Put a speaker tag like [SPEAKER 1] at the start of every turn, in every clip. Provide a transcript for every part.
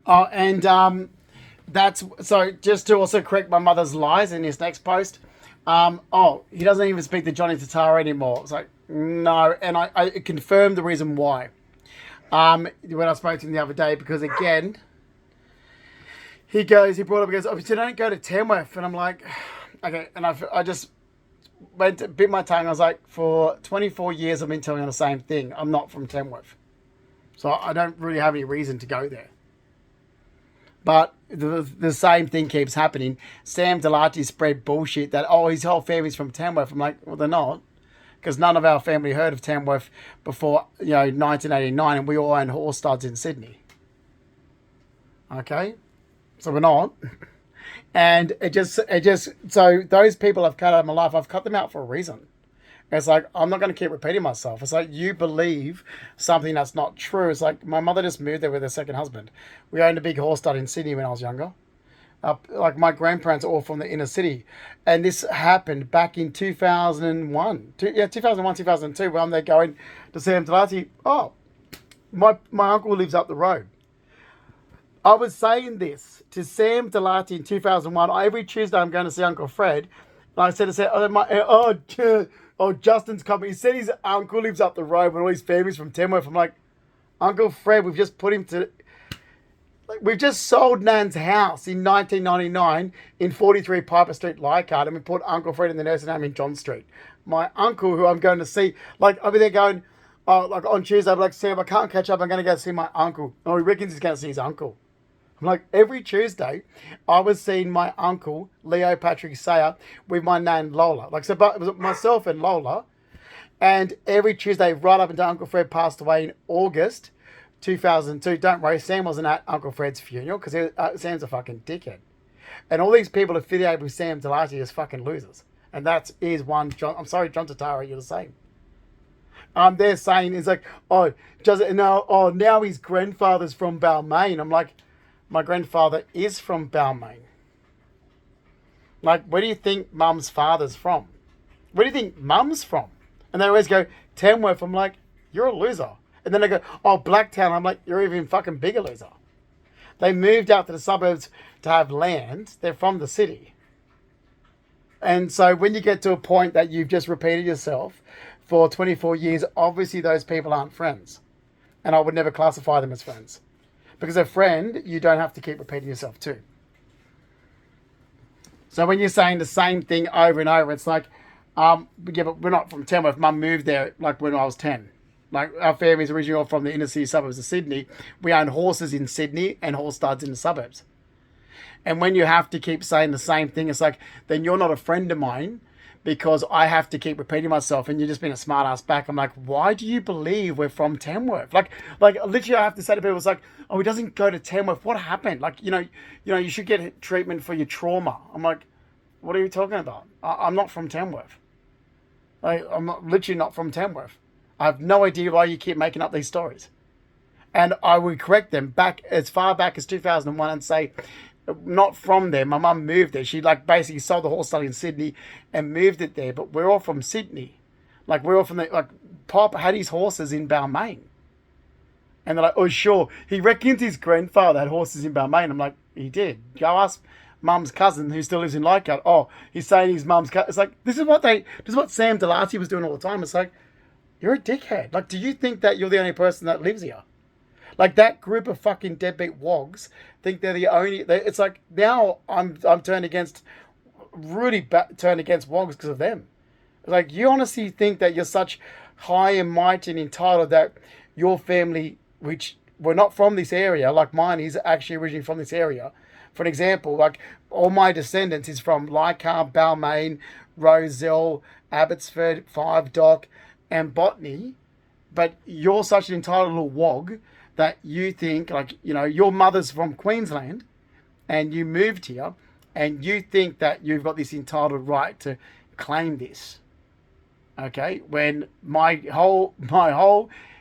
[SPEAKER 1] That's so. Just to also correct my mother's lies in his next post. He doesn't even speak to Johnny Tatara anymore. It's like no, and I confirmed the reason why. When I spoke to him the other day, because again, he brought up, he goes, oh, but you don't go to Tamworth, and I'm like, okay, and I just went to bit my tongue. I was like, for 24 years, I've been telling you the same thing. I'm not from Tamworth, so I don't really have any reason to go there. But the same thing keeps happening. Sam Delati spread bullshit that, oh, his whole family's from Tamworth. I'm like, well, they're not. Because none of our family heard of Tamworth before, 1989, and we all owned horse studs in Sydney. Okay? So we're not. And so those people I've cut out of my life, I've cut them out for a reason. It's like, I'm not going to keep repeating myself. It's like, you believe something that's not true. It's like, my mother just moved there with her second husband. We owned a big horse stud in Sydney when I was younger. Like, my grandparents are all from the inner city. And this happened back in 2001. 2001, 2002, when they're going to Sam Delati. Oh, my uncle lives up the road. I was saying this to Sam Delati in 2001. Every Tuesday I'm going to see Uncle Fred. And I said, Justin's coming. He said his uncle lives up the road when all his family's from Tamworth. I'm like, Uncle Fred, we've just put him to... We've just sold Nan's house in 1999 in 43 Piper Street, Leichhardt, and we put Uncle Fred in the nursing home in John Street. My uncle, who I'm going to see, like, over there going, like on Tuesday, I'm like, Sam, I can't catch up. I'm going to go see my uncle. Oh, he reckons he's going to see his uncle. I'm like, every Tuesday, I was seeing my uncle, Leo Patrick Sayer, with my nan, Lola. Like, so it was myself and Lola. And every Tuesday, right up until Uncle Fred passed away in August 2002. Don't worry, Sam wasn't at Uncle Fred's funeral because Sam's a fucking dickhead. And all these people affiliated with Sam Delati is fucking losers. And that is one John. I'm sorry, John Tatara, you're the same. They're saying it's like, now his grandfather's from Balmain. I'm like, my grandfather is from Balmain. Like, where do you think Mum's father's from? Where do you think Mum's from? And they always go, Tamworth. I'm like, you're a loser. And then they go, oh, Blacktown. I'm like, you're even fucking bigger loser. They moved out to the suburbs to have land. They're from the city. And so when you get to a point that you've just repeated yourself for 24 years, obviously those people aren't friends. And I would never classify them as friends. Because a friend, you don't have to keep repeating yourself too. So when you're saying the same thing over and over, it's like, but we're not from Tamworth. Mum moved there like when I was 10. Like, our family's originally all from the inner city suburbs of Sydney. We own horses in Sydney and horse studs in the suburbs. And when you have to keep saying the same thing, it's like, then you're not a friend of mine because I have to keep repeating myself and you're just being a smart ass back. I'm like, why do you believe we're from Tamworth? Like literally I have to say to people, it's like, oh, he doesn't go to Tamworth. What happened? Like, you should get treatment for your trauma. I'm like, what are you talking about? I'm not from Tamworth. Like, literally not from Tamworth. I have no idea why you keep making up these stories. And I would correct them back as far back as 2001 and say, not from there. My mum moved there. She basically sold the horse stud in Sydney and moved it there. But we're all from Sydney. Like, we're all from Pop had his horses in Balmain. And they're like, oh, sure. He reckons his grandfather had horses in Balmain. I'm like, he did. Go ask Mum's cousin who still lives in Leichhardt. Oh, he's saying his mum's cousin. It's like, this is what Sam Delati was doing all the time. It's like, you're a dickhead. Like, do you think that you're the only person that lives here? Like, that group of fucking deadbeat wogs think they're the only... It's like, now I'm turned against... turned against wogs because of them. It's like, you honestly think that you're such high and mighty and entitled that your family, which were not from this area, like mine is actually originally from this area. For an example, like, all my descendants is from Leichhardt, Balmain, Rozelle, Abbotsford, Five Dock, and Botany, but you're such an entitled little wog that you think, your mother's from Queensland and you moved here and you think that you've got this entitled right to claim this. Okay? When my whole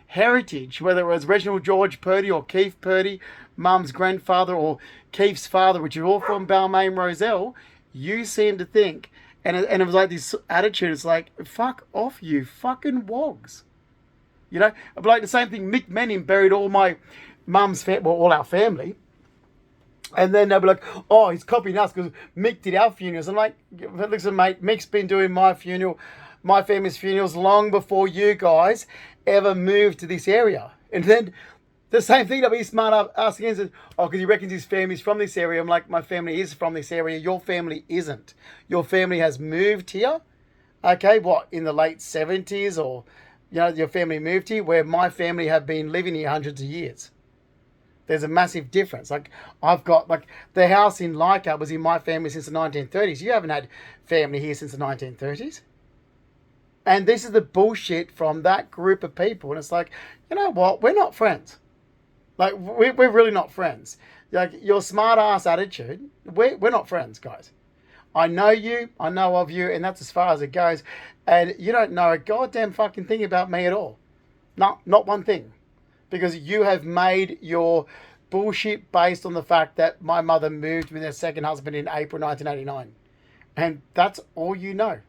[SPEAKER 1] heritage, whether it was Reginald George Purdy or Keith Purdy, Mum's grandfather or Keith's father, which are all from Balmain, Rozelle, you seem to think, and it was like this attitude, it's like, fuck off, you fucking wogs. But like the same thing, Mick Manning buried all my mum's all our family And then they'll be like, oh, he's copying us because Mick did our funerals. I'm like, listen, mate, Mick's been doing my funeral, my family's funerals long before you guys ever moved to this area. And then the same thing, they'll be smart ass again, says, oh, because he reckons his family's from this area. I'm like, my family is from this area. Your family isn't. Your family has moved here, okay, what, in the late 70s, or, you know, your family moved here, where my family have been living here hundreds of years. There's a massive difference. Like, I've got, like, the house in Leichhardt was in my family since the 1930s. You haven't had family here since the 1930s. And this is the bullshit from that group of people. And it's like, you know what? We're not friends. Like, we're really not friends. Like, your smart ass attitude, we're not friends, guys. I know you, I know of you, and that's as far as it goes. And you don't know a goddamn fucking thing about me at all. Not one thing. Because you have made your bullshit based on the fact that my mother moved with her second husband in April 1989. And that's all you know.